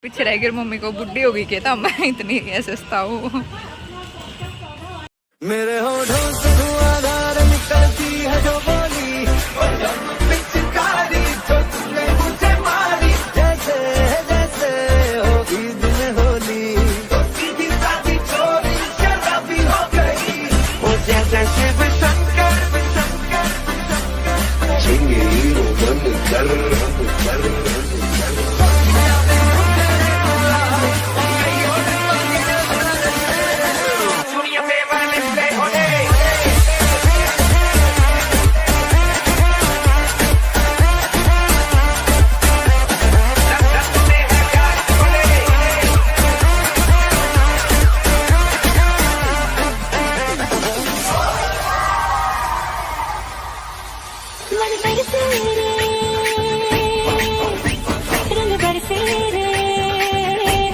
पीछे रह गई मम्मी को बुढ़ी हो गई कहता मैं इतनी सस्ता हूँ। मेरे होठों से धुआंधार निकलती है जो बोली पिचकारी जो तुमने मुझे मारी जैसे जैसे होगी दिन होली तो सीधी सादी चोरी शराबी हो गई वो जैसे शिव शंकर छिंगे मन कर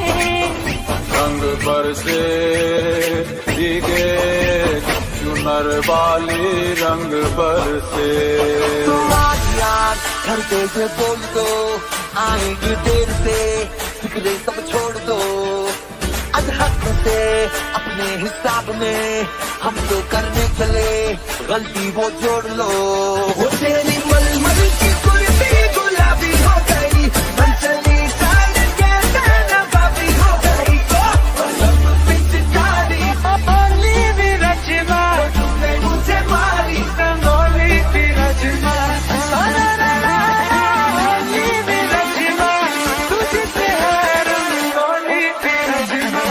रंग बरसे भीगे चुनर वाली रंग बरसे तुम आज याद घर पे से बोल दो आएगी देर से फिक्रे सब छोड़ दो आज हक से अपने हिसाब में हम तो करने चले गलती वो जोड़ लो वो तेरी मलमल की कुर्ती गुलाबी हो गई मंचली साल के नवाबी हो गई पिचकारी ओली भी रचना तुमने मुझे मारी रंगोली भी रचना ओली भी रचना तुझसे है रंगोली भी रचना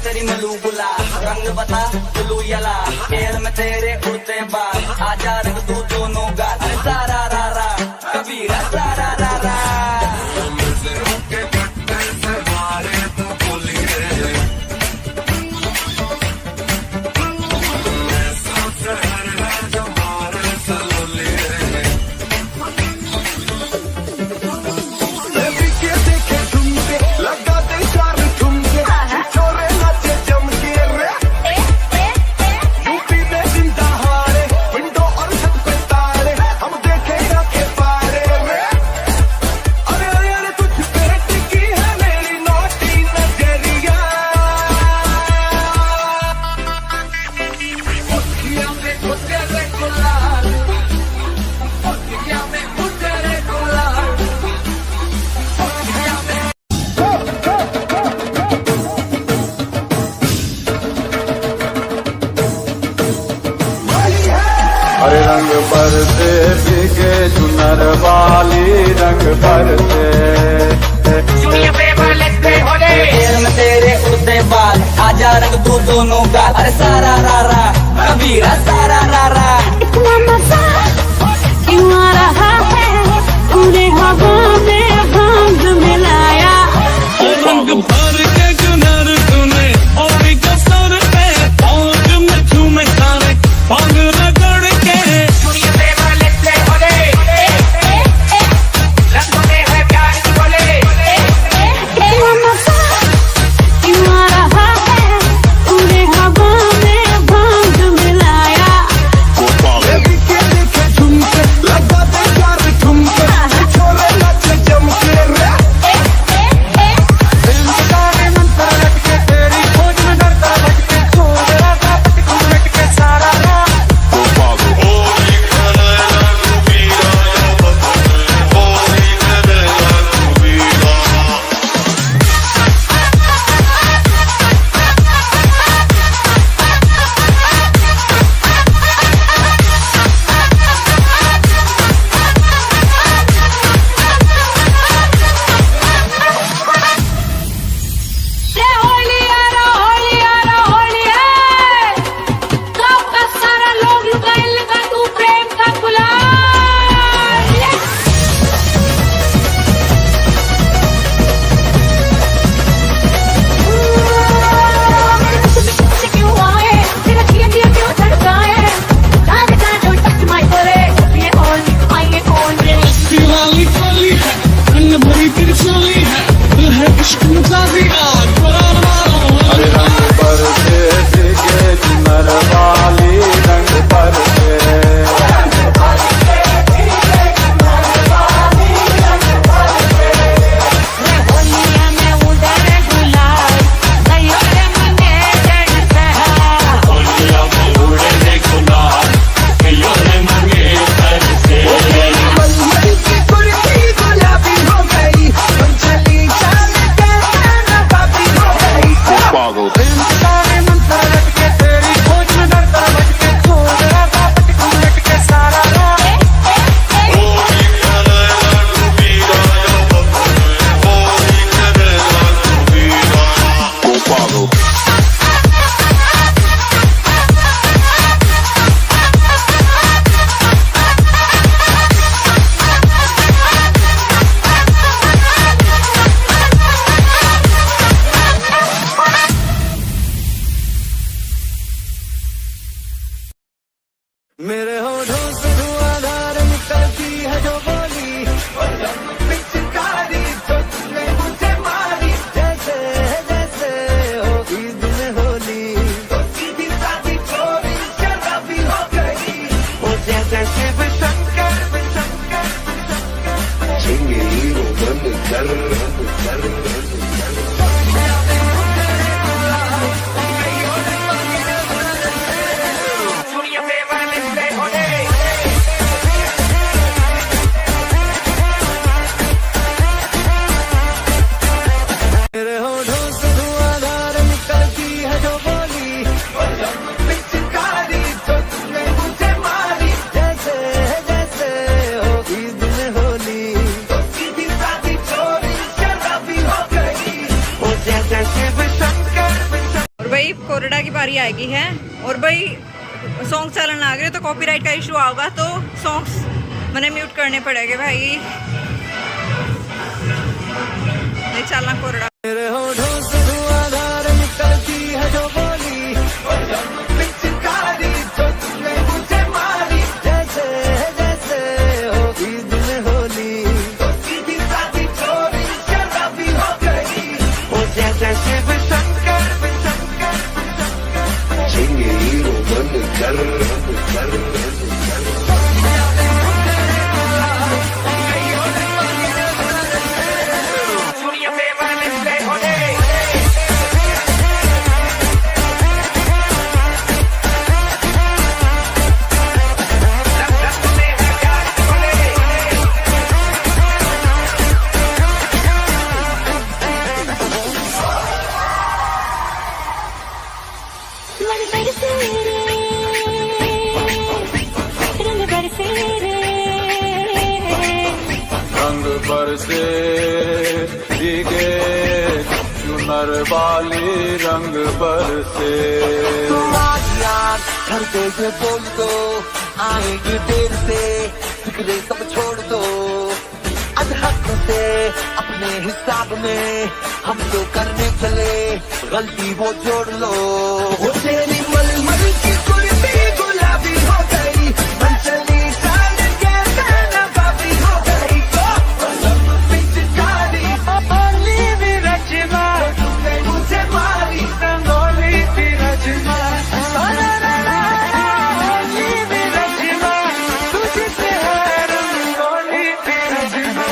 तेरी मलू बुला रंग बता ब्लू यला एयर में तेरे उड़ते बाल आजा रंग तू दोनों गाल सारा रा रा कबीरा सारा रा रा हरे रंग बरसे भीगे चुनर वाली रंग बरसे एयर में तेरे उड़ते बाल आजा रंग तू दोनों गाल अरे सारा रा रा कबीरा सारा रा रा इतना मजा क्यों आ रहा है तूने हवा में भांग मिलाया रंग भर के चुनर तूने और कसर पे पौध में झूमे सारे पांग रगड़ के इतना मजा क्यों आ रहा है तूने हवा में भांग मिलाया बारी आएगी है। और भाई सॉन्ग चलन आ गए तो कॉपीराइट का इशू आएगा, तो सॉन्ग्स मैंने म्यूट करने पड़ेंगे भाई, नहीं चलना कोरड़ा। मेरे होठों से धुआंधार निकलती है जो बोली, और जब पिचकारी तो तुमने मुझे मारी, जैसे जैसे हो ईद में होली, तो सीधी सादी चोरी शराबी हो गई, वो जैसे शिव शंकर झिंगे हीरो बनकर रंग बरसे भीगे चुनर वाली रंग बरसे। तुम आज याद करते से बोल दो, आएंगे देर से, फिक्रे सब छोड़ दो, आज हक से अपने हिसाब में हम जो करने चले, गलती वो जोड़ लो। वो तेरी मलमल की कुर्ती गुलाबी हो गई, मन चली चाल के नवाबी हो गई, पिचकारी बोली भी रचना, तुमने मुझे मारी रंगोली भी रचना, बोली भी रचना, तुझसे है रंगोली भी रचना।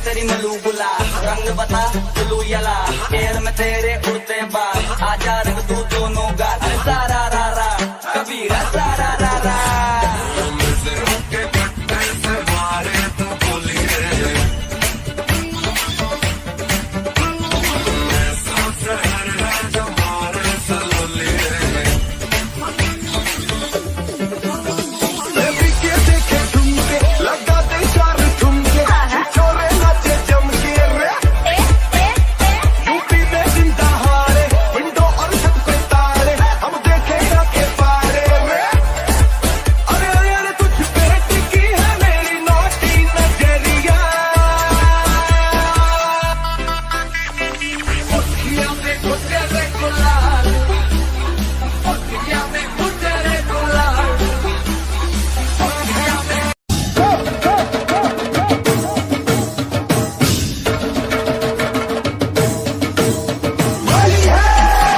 तेरी मलू गुला रंग बता चलू यला, खेल में तेरे उड़ते बाल, आजा रंग तू दोनों गाल, अरे सारा रा रा कबीरा सारा रा रा।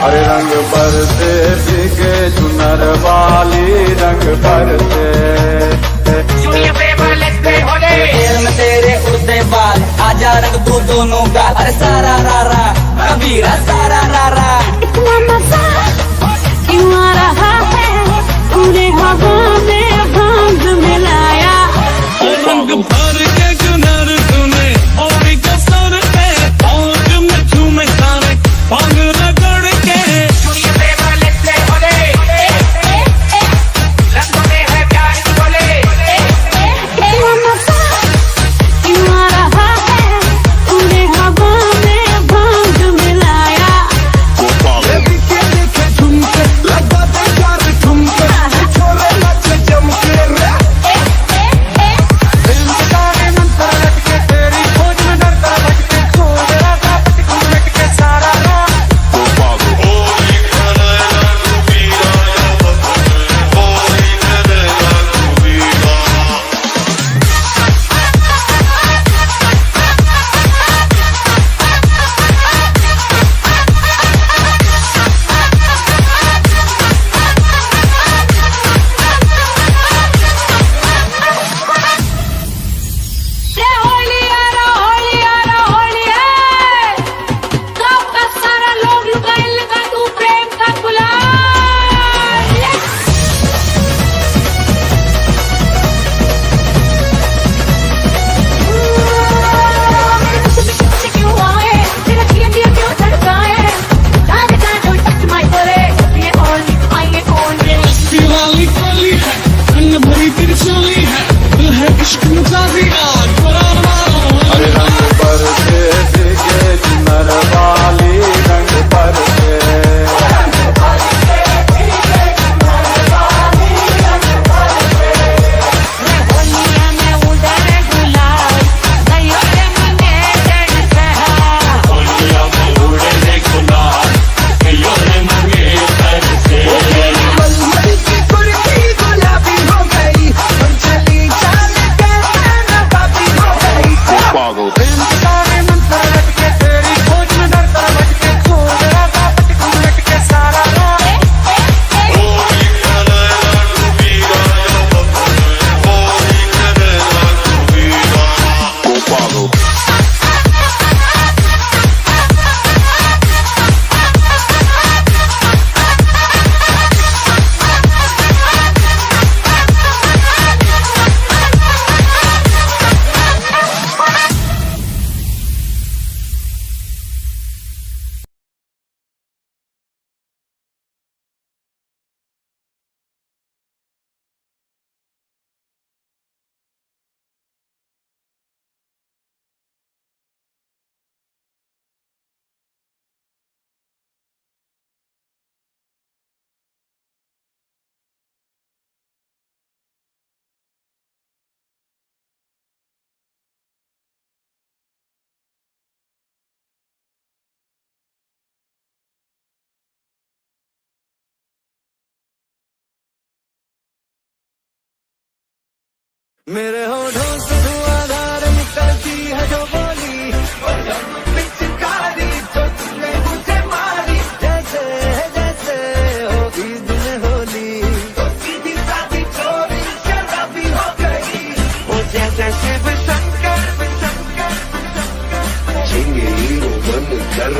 हरे रंग बरसे भीगे चुनर वाली रंग बरसे। खेल में तेरे उड़ते बाल, आजा रंग तू दोनों गाल, अरे सारा रा रा कबीरा सारा रा रा। इतना मजा क्यों आ रहा है, पूरे हवा में भांग मिलाया। रंग भर के चुनर तूने और कसर पे, पौध में झूमे सारे पांग रगड़ के। इतना मजा क्यों आ रहा है, पूरे हवा में मेरे होठों से धुआंधार निकलती है जो बोली, पिचकारी जो तुमने मुझे मारी, जैसे जैसे होगी दिन होली, तो सीधी सादी चोरी शराबी हो गई, वो जैसे शिव शंकर चिंगी मन कर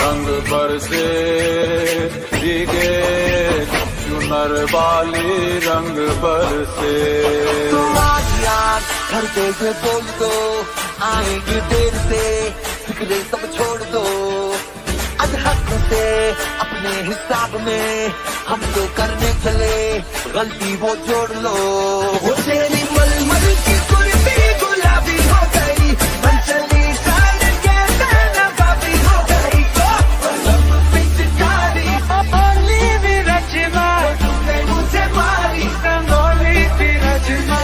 रंग बरसे भीगे चुनर वाली रंग बरसे। तुम आज याद करते हुए बोल दो, आएंगे देर से फिक्रे सब छोड़ दो, आज हक से अपने हिसाब में हम तो करने चले, गलती वो जोड़ लो, वो तेरी मलमल की कुर्ती गुलाबी हो गई, मन चली सालन के दाना बाबी हो गई, पिचकारी ओली भी रचना, तुमने मुझे मारी रंगोली भी रचना,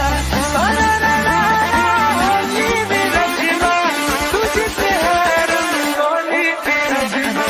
ओली भी रचना, तुझसे है रंगोली भी रचना।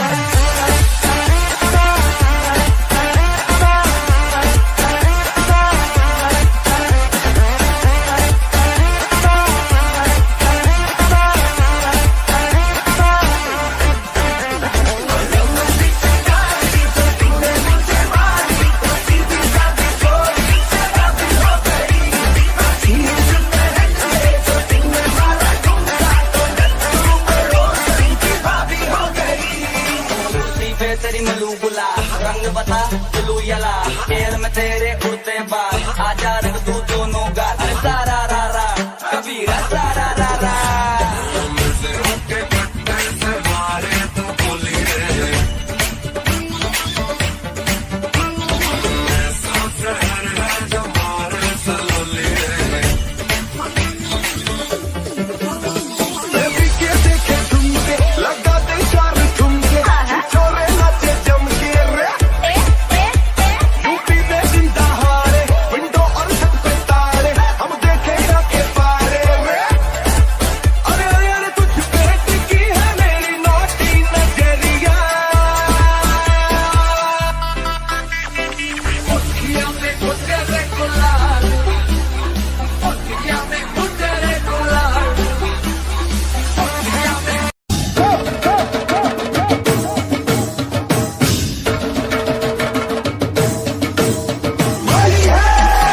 तेरी मलू गुला रंग बता चलू यला, एयर में तेरे उड़ते बाल, आजा रंग तू दोनों गाल, अरे सारा रा रा कबीरा सारा रा रा।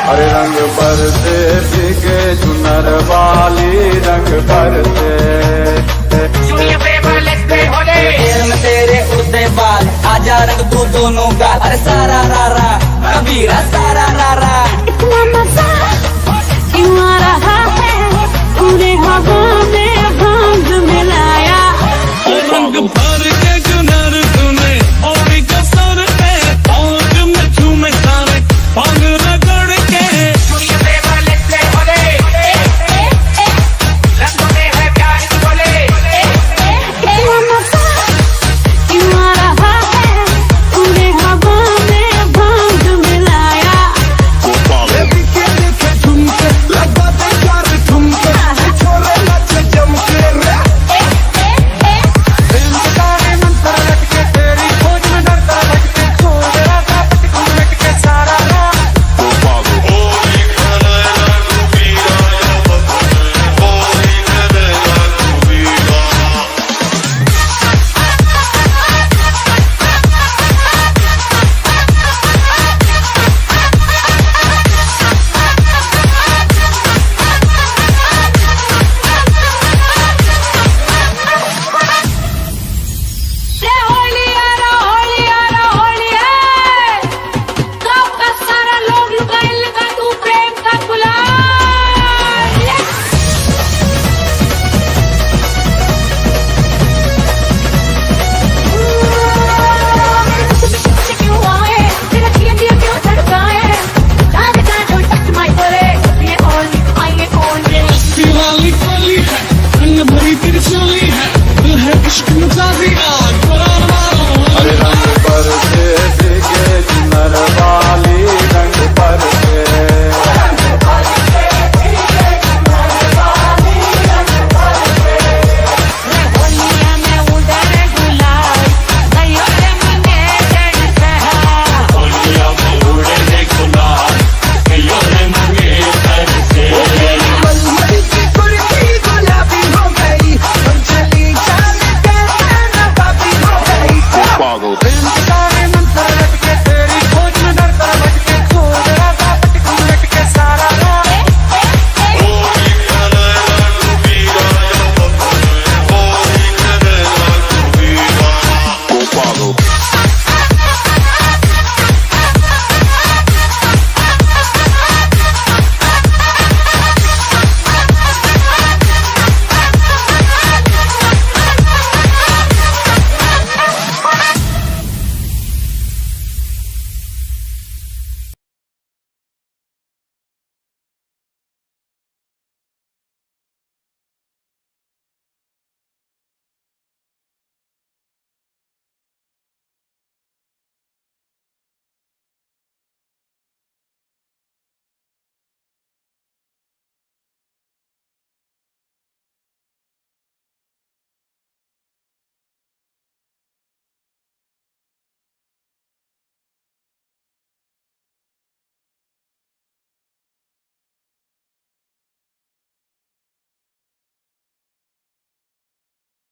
अरे रंग बरसे भीगे चुनर वाली रंग बरसे। एयर में तेरे उड़ते बाल, आजा रंग तू दोनों गाल, अरे सारा रा रा कबीरा सारा रा रा। इतना मजा क्यों आ रहा है, पूरे हवा में भांग मिलाया, रंग भर के चुनर तूने और कसर पे, पौध में झूमे सारे पांग रगड़ के। इतना मजा क्यों आ रहा है, पूरे हवा में भांग मिलाया,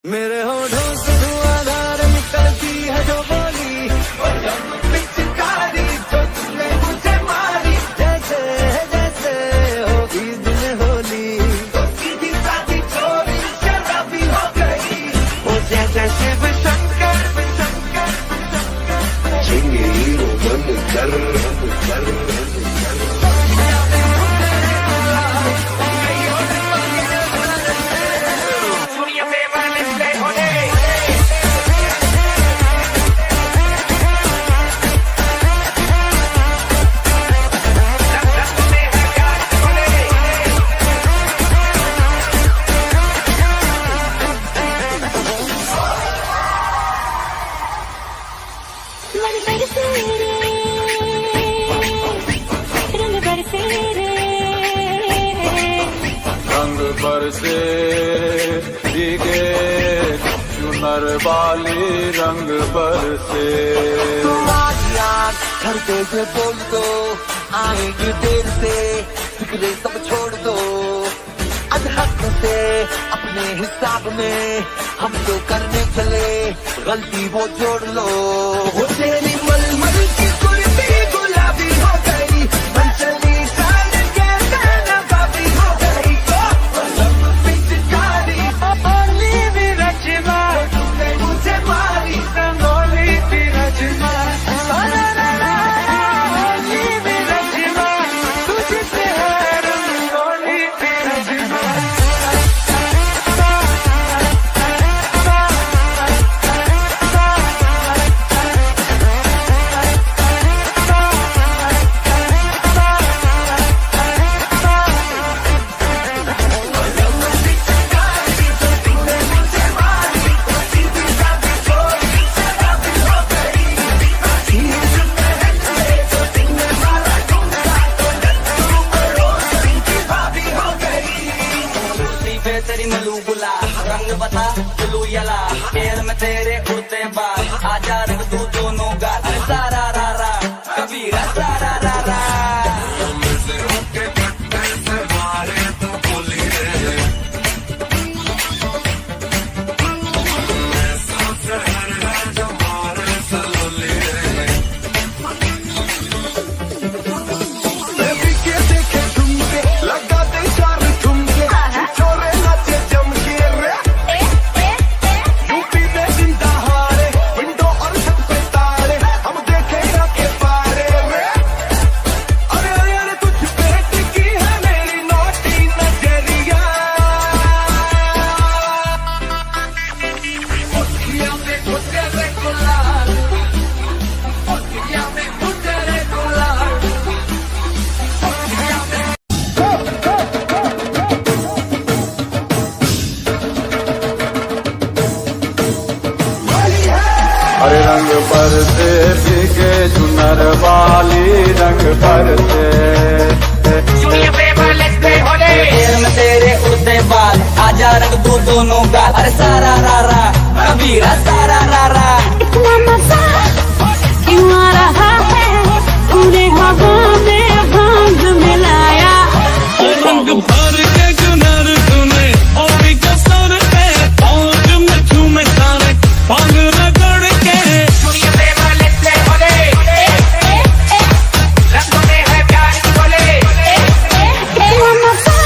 मेरे होठों से धुआंधार निकलती है जो बोली, और जब पिचकारी जो तुमने मुझे मारी, जैसे जैसे होगी दिन होली, तो सीधी साधी चोरी शराबी हो गई, वो जैसे शिव शंकर चिंगी मन कर रंग बरसे भीगे चुनर वाली रंग बरसे। तुम्हारी याद करते से बोल दो, आएंगे देर से, फिक्रे सब छोड़ दो, अधहक से अपने हिसाब में हम तो करने चले, गलती वो जोड़ लो, वो तेरी मलमल की कुर्ती गुलाबी हो गई, मन चली साल के गाना बाबी हो गई, सब पिचकारी ओली भी रचना, तुमने मुझे मारी रंगोली भी रचना, ओली भी रचना, तुझसे है रंगोली भी रचना। तेरी मलू गुला रंग बता चलू यला, एयर में तेरे उड़ते बाल, आजा रंग तू दोनों गाल, अरे सारा रा रा कबीरा सारा रा रा। अरे रंग बरसे भीगे चुनर वाली रंग बरसे। एयर में तेरे उड़ते बाल, आजा रंग तू दोनों गाल, अरे सारा रा रा कबीरा सारा रा रा। इतना मजा क्यों आ रहा है, तूने हवा में भांग मिलाया, रंग भर के चुनर तूने और कसर पे, पौध में झूमे सारे पांग रगड़ के, इतना मजा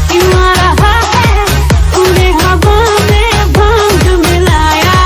क्यों आ रहा है, तूने हवा में भांग मिलाया,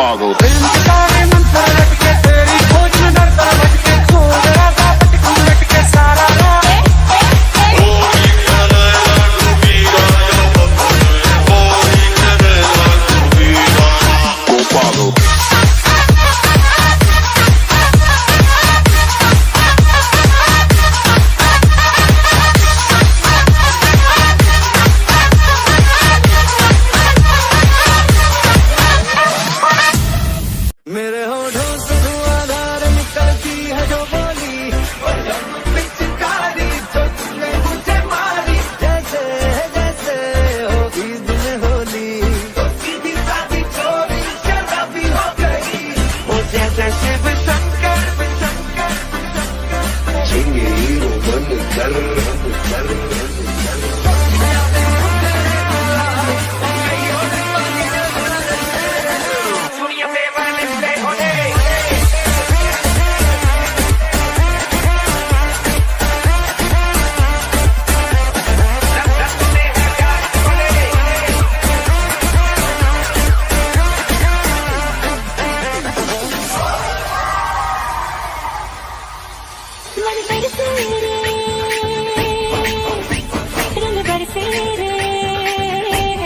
पागल मेरे होठों से धुआंधार निकलती है जो बोली पिचकारी जो तुमने मुझे मारी जैसे जैसे होगी दिन होली तो सीधी सादी चोरी शराबी हो गई वो जैसे शिव शंकर झिंगे हीरो बनकर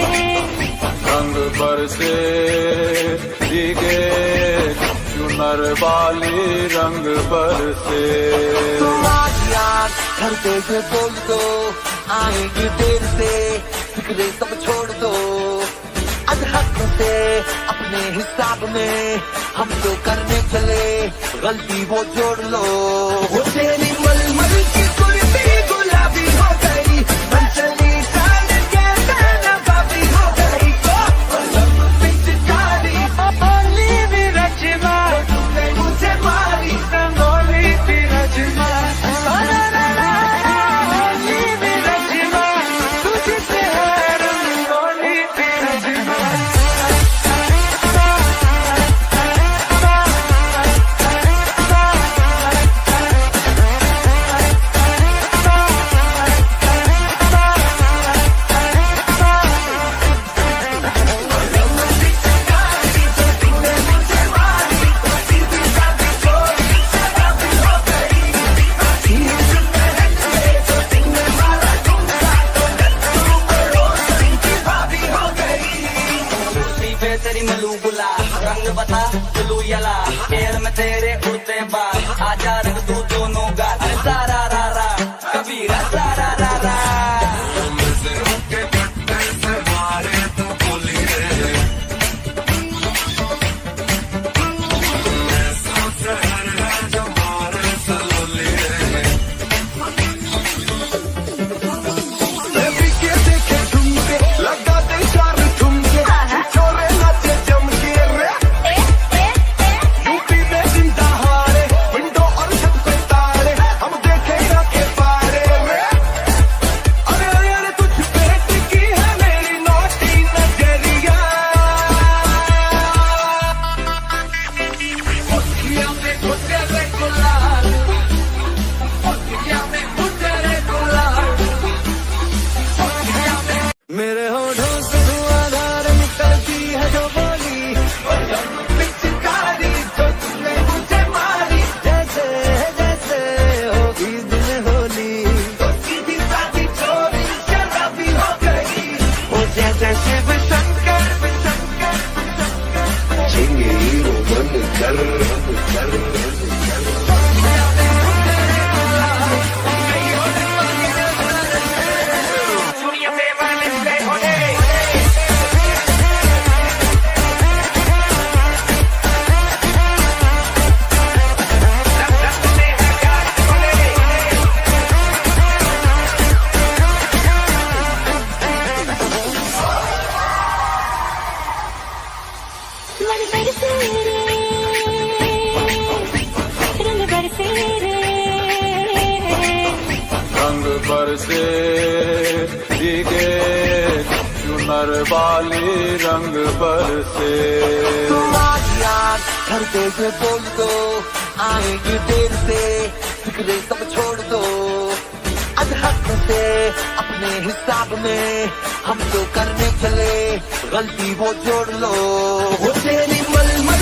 रंग बरसे भीगे चुनर वाली रंग बरसे तुम आज याद करते से बोल दो आएंगे देर से फिक्रे सब छोड़ दो आज हक से अपने हिसाब में हम तो करने चले गलती वो जोड़ लो वो तेरी मलमल की कुर्ती गुलाबी हो गई मंचली साल के नवाबी हो गई पिचकारी ओली भी रचना तुमने मुझे मारी रंगोली भी रचना ओली भी रचना तुझसे है रंगोली भी रचना तेरी मलू बुला रंग बता चलू यला एयर में तेरे उड़ते बाल आजा रंग तू दोनों गाल सारा रा रा कबीरा सारा रा रा मेरे होठों से धुआंधार निकलती है जो बोली पिचकारी जो तुमने मुझे मारी जैसे जैसे होगी दिन होली तो सीधी सादी चोरी शराबी हो गई वो जैसे शिव शंकर झिंगे हीरो बनकर रंग बरसे भीगे चुनर वाली रंग बरसे तुम आज याद करते से बोल दो आएंगे देर से फिक्रे सब छोड़ दो आज हक से अपने हिसाब में हम तो करने चले गलती वो जोड़ लो वो तेरी मलमल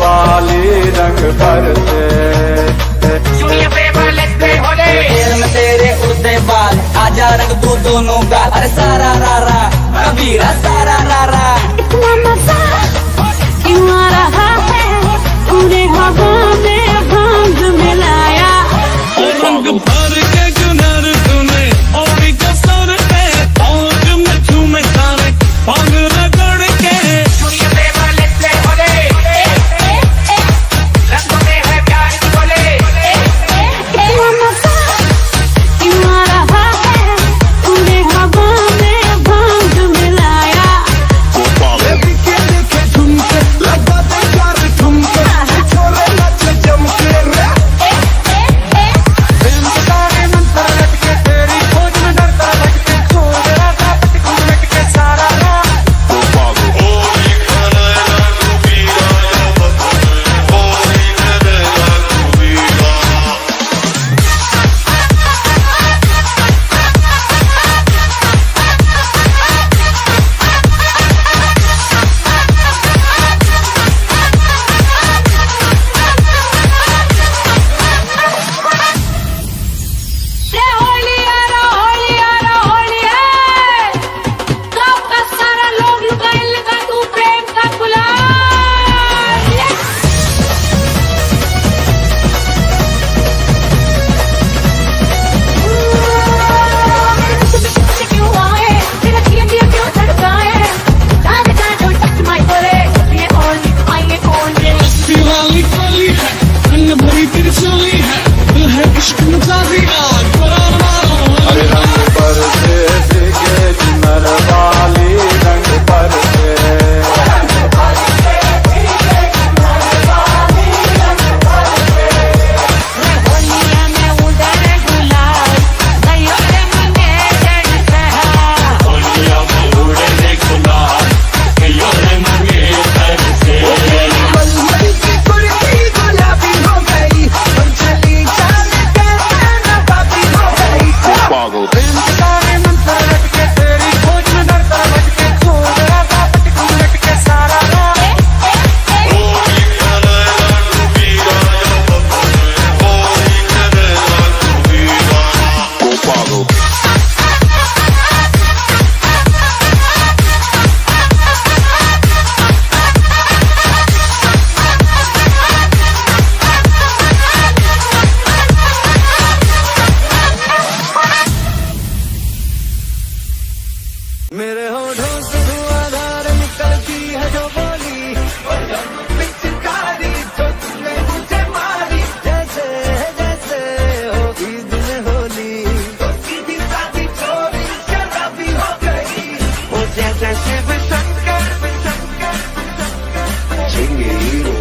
वाली रंग बरसे तेरे उड़ते बाल आजा रंग दो दोनों गाल अरे सारा रारा कबीरा सारा रारा इतना मजा क्यों आ रहा है तूने हवा में भांग मिलाया रंग भर के जुनर तूने और कसर पे पौध में झूमे सारे पांग रगड़ के इतना मजा क्यों आ रहा है तूने हवा में भांग मिलाया दिवाली काली है रंग भरी तिरछाली है दिल है इश्क मचावी आज कुरान मारो अरे रंग बरसे भीगे चुनर वाली रंग बरसे मेरे होठों से धुआंधार निकलती है जो बोली पिचकारी जो तुमने मुझे मारी जैसे जैसे होगी दिन होली तो सीधी सादी चोरी शराबी हो गई वो जैसे शिव शंकर चिंगी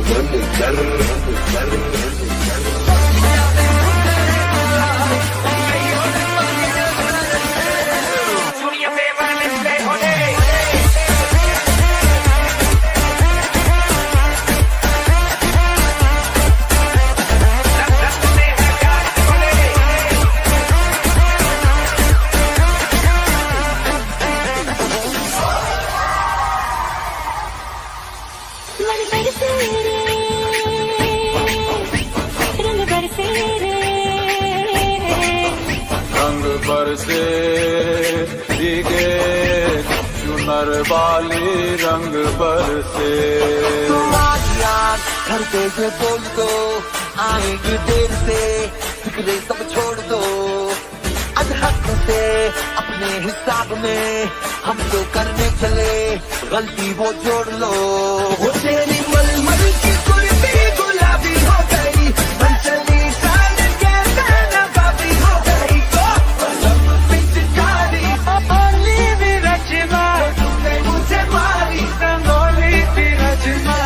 मन कर रंग बरसे भीगे चुनर वाली रंग बरसे यार घर पे से बोल दो आएंगे देर से फिक्रे सब छोड़ दो आज हक से अपने हिसाब में हम तो करने चले गलती वो जोड़ लो वो तेरी मलमल की कुर्ती गुलाबी हो गई मन चली साल के गाना बाबी हो गई पिचकारी ओली भी रचना तुमने मुझे मारी रंगोली भी रचना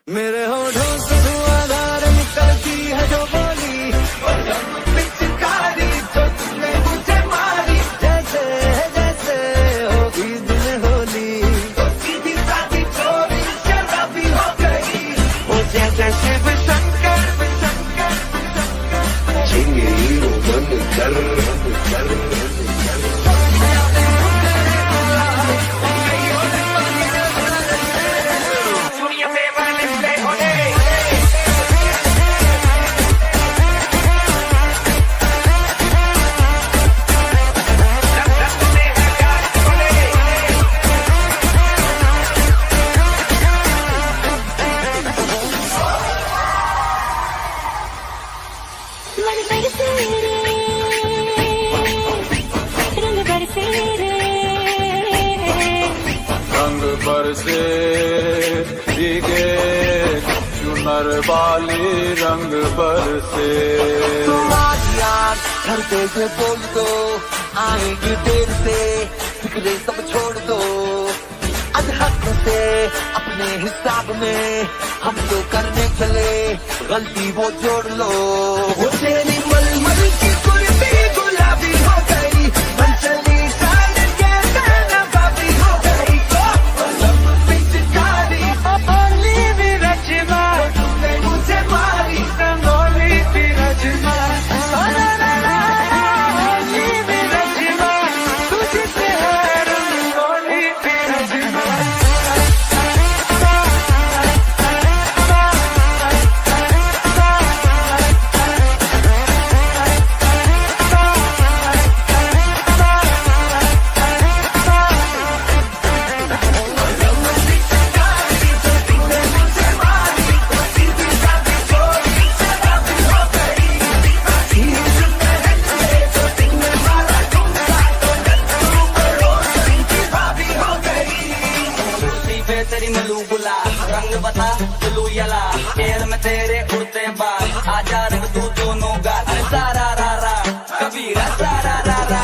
मेरे होठों से धुआंधार निकलती है जो बोली, और जब पिचकारी जो तुमने मुझे मारी, जैसे जैसे होगी दिन होली, तो सीधी सादी चोरी शराबी हो गई। वो जैसे शिव शंकर जिंगे हीरो बनकर रंग बरसे भीगे चुनर वाली रंग बरसे। तुम्हारी याद घर पे से बोल दो, आएंगे देर से, फिक्रे सब छोड़ दो। आज हक से अपने हिसाब में हम तो करने चले, गलती वो जोड़ लो। वो तेरी मलमल की कुर्ती गुलाबी हो गई, मंचली साल के गाना बाबी हो गई। पिचकारी ओली भी रचना, तुमने मुझे मारी रंगोली भी रचना। ओली भी रचना, तुझसे है रंगोली भी रचना। तेरी मलू बुला रंग बता चलू यला, एयर में तेरे उड़ते बाल, आजा रंग तू दोनों गाल। अरे सारा रा रा कबीरा सारा रा रा।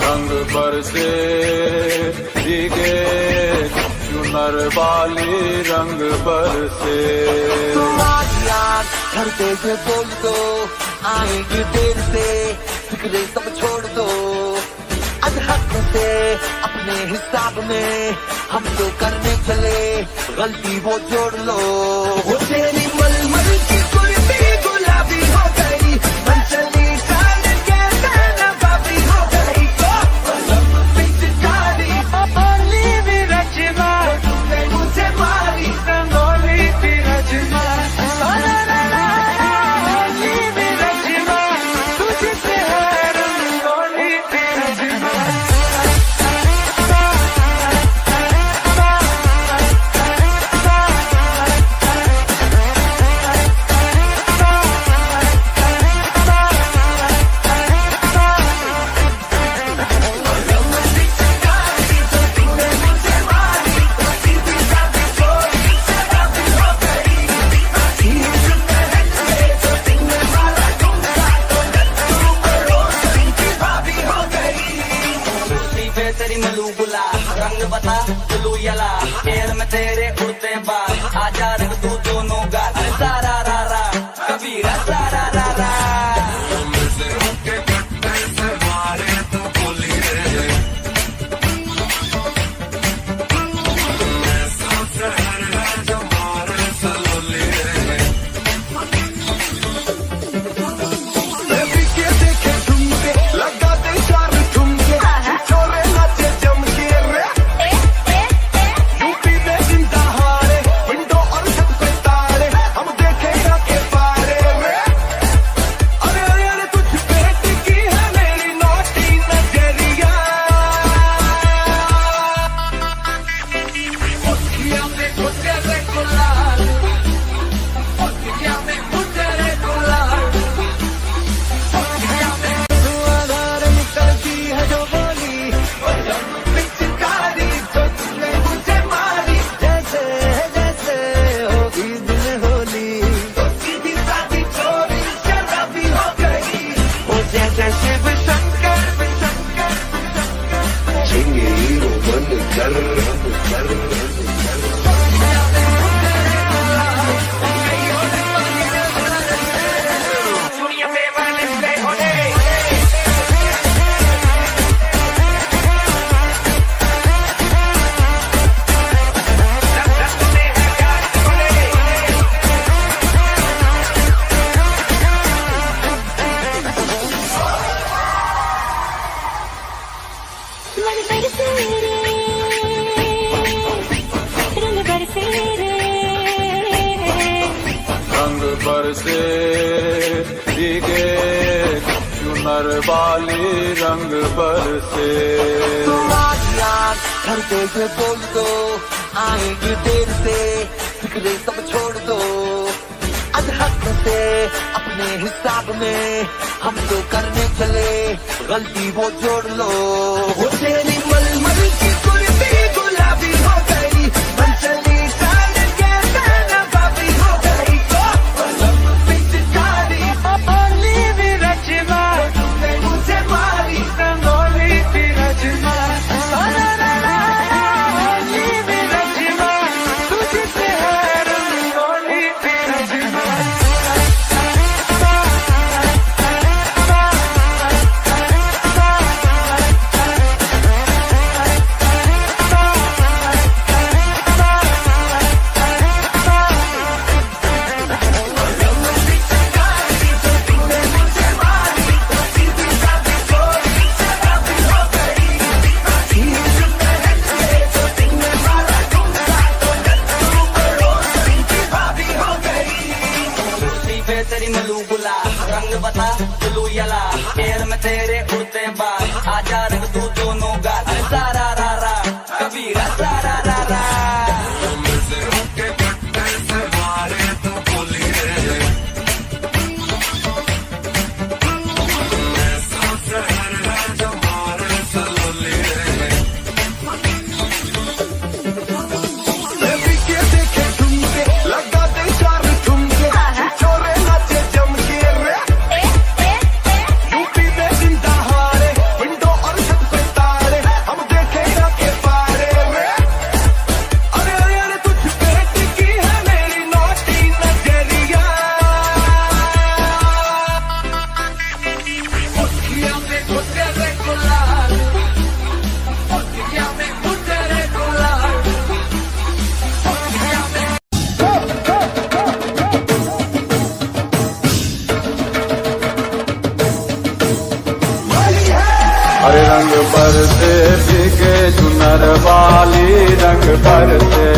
रंग बरसे भीगे चुनर वाली रंग बरसे। तुम्हारी याद घर पे से बोल दो, आएंगे देर से, फिक्रे सब छोड़ दो। आज हक से अपने हिसाब में हम तो करने चले, गलती वो जोड़ लो। वो तेरी मलमल की कुर्ती गुलाबी हो गई, मंचली साल के गाना बाबी हो गई। पिचकारी ओली भी रचना, तुमने मुझे मारी रंगोली भी रचना। ओली भी रचना, तुझसे है रंगोली भी रचना। तेरी मलू गुला रंग बता चलू यला एयर में तेरे उड़ते बाल आजा रंग तू दोनों गाल अरे सारा रा रा कबीरा सारा रा रा रंग बरसे भीगे चुनर वाली रंग बरसे धरते से बोल दो आएंगे देर से फिक्रे सब छोड़ दो आज हक से अपने हिसाब में हम तो करने चले गलती वो जोड़ लो वो तेरी मलमल की कुर्ती गुलाबी हो गई चली साल के बाबी हो गई पिचकारी ओली भी रचना तुमने मुझे मारी रंगोली भी रचना ओली भी रचना तुझसे है रंगोली भी रचना तेरी मलू गुला रंग बता चलू यला एयर में तेरे उड़ते बाल आजा रंग तू दोनों गाल अरे सारा रा रा कबीरा सारा रा रा अरे रंग बरसे भीगे चुनर वाली रंग बरसे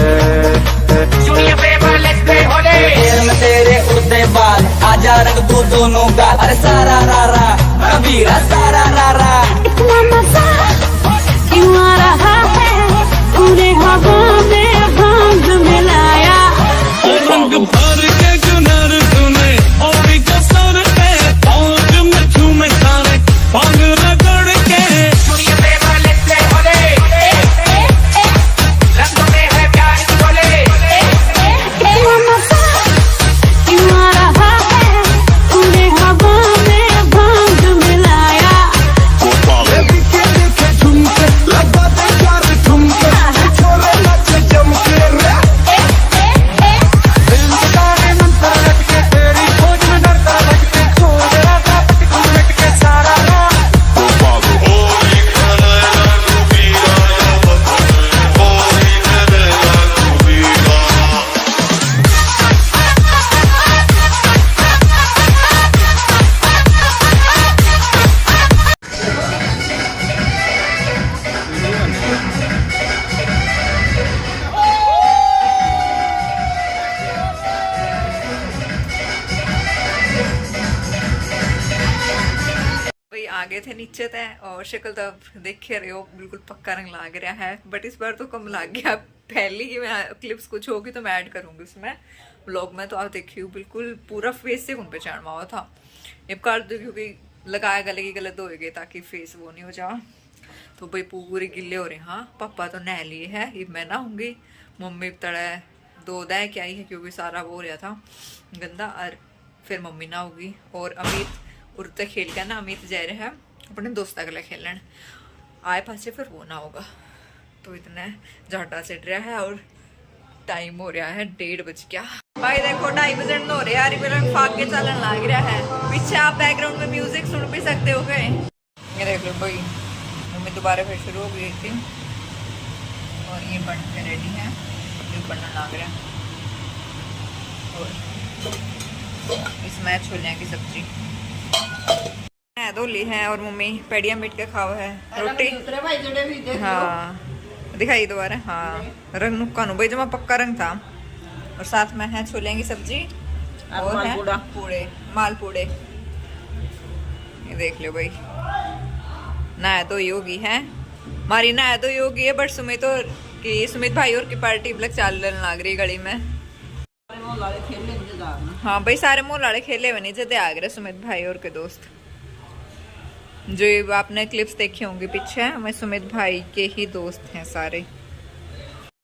एयर में तेरे उड़ते बाल आजा रंग तू दोनों गाल अरे सारा रा रा कबीरा सारा रा रा इतना मजा क्यों आ रहा है तूने हवा में भांग मिलाया रंग भर के चुनर तूने और कसर पे पौध में झूमे सारे पांग रगड़ के इतना मजा क्यों आ रहा है तूने हवा में भांग आ गए थे नीचे तय और शक्ल तो अब देख रहे हो बिल्कुल पक्का रंग लग रहा है, बट इस बार तो कम लग गया। पहली ही मैं क्लिप्स कुछ होगी तो मैं ऐड करूंगी उसमें व्लॉग में, तो आप देखियो बिल्कुल पूरा फेस से कौन पहचान हुआ था। अब कर दो क्योंकि लगाया गले की गलत हो गई ताकि फेस वो नहीं हो जा। तो भाई पूरे गिले हो रहे। हाँ पापा तो नह लिए है, ये मैं नहाऊंगी। मम्मी तड़ा दो दह के आई है क्योंकि सारा वो हो रहा था गंदा, और फिर मम्मी नहाऊगी। और अमित उड़ते खेल के ना, अमित जा रहे हैं अपने दोस्तों के लिए खेलन, आए पासे फिर वो ना होगा। तो इतना झाटा चढ़ रहा है और टाइम हो रहा है 1:30 बज गया भाई। देखो 2:30 बजे हो रहे यार, मेरा फाक के चलन लग रहा है। पीछे आप बैकग्राउंड में म्यूजिक सुन भी सकते हो गए। ये देख लो भाई मम्मी दोबारा फिर शुरू हो गई थी और ये बन के रेडी है, ये बनने लग रहा है। और इसमें छोलियाँ की सब्जी धोली है और मम्मी पेड़िया मीट के खाओ है रोटी। हाँ दिखाई दोबारा। हाँ रंग नुक्का नु भाई जमा पक्का रंग था। और साथ में है छोले की सब्जी और है पूड़े, मालपूड़े। ये देख लो भाई नहाया तो योगी है, मारी नहाया तो योगी है, बट सुमित और की सुमित भाई और की पार्टी ब्लक चाल लग रही गली में। हाँ भाई सारे मोहल्ले खेले हुए नहीं जते आ गए सुमित भाई और के दोस्त। जो आपने क्लिप्स देखी होंगी पीछे, मैं सुमित भाई के ही दोस्त हैं सारे।